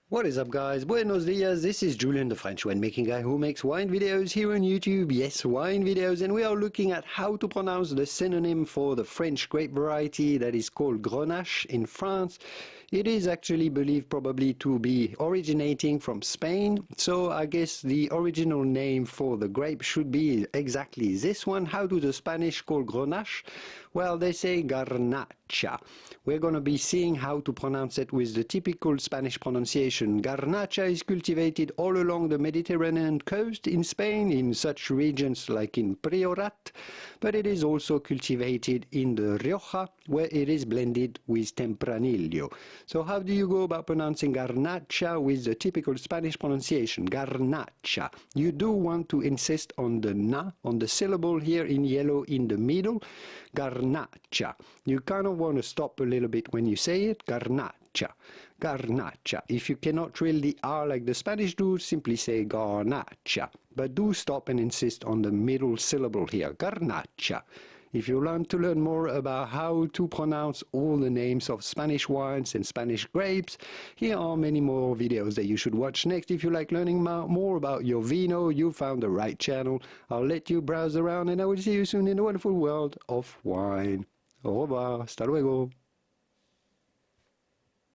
What is up, guys? Buenos dias, this is Julien, the French winemaking guy who makes wine videos here on YouTube. Yes, wine videos, and we are looking at how to pronounce the synonym for the French grape variety that is called Grenache in France. It is actually believed probably to be originating from Spain, so I guess the original name for the grape should be exactly this one. How do the Spanish call Grenache? Well, they say Garnacha. We're going to be seeing how to pronounce it with the typical Spanish pronunciation. Garnacha is cultivated all along the Mediterranean coast in Spain, in such regions like in Priorat, but it is also cultivated in the Rioja, where it is blended with Tempranillo. So how do you go about pronouncing Garnacha with the typical Spanish pronunciation? Garnacha. You do want to insist on the na, on the syllable here in yellow in the middle. Garnacha. You kind of want to stop a little bit when you say it. Garnacha. Garnacha. If you cannot trill the R like the Spanish do, simply say Garnacha. But do stop and insist on the middle syllable here. Garnacha. If you want to learn more about how to pronounce all the names of Spanish wines and Spanish grapes, here are many more videos that you should watch next. If you like learning more about your vino, you found the right channel. I'll let you browse around and I will see you soon in the wonderful world of wine. Au revoir, hasta luego.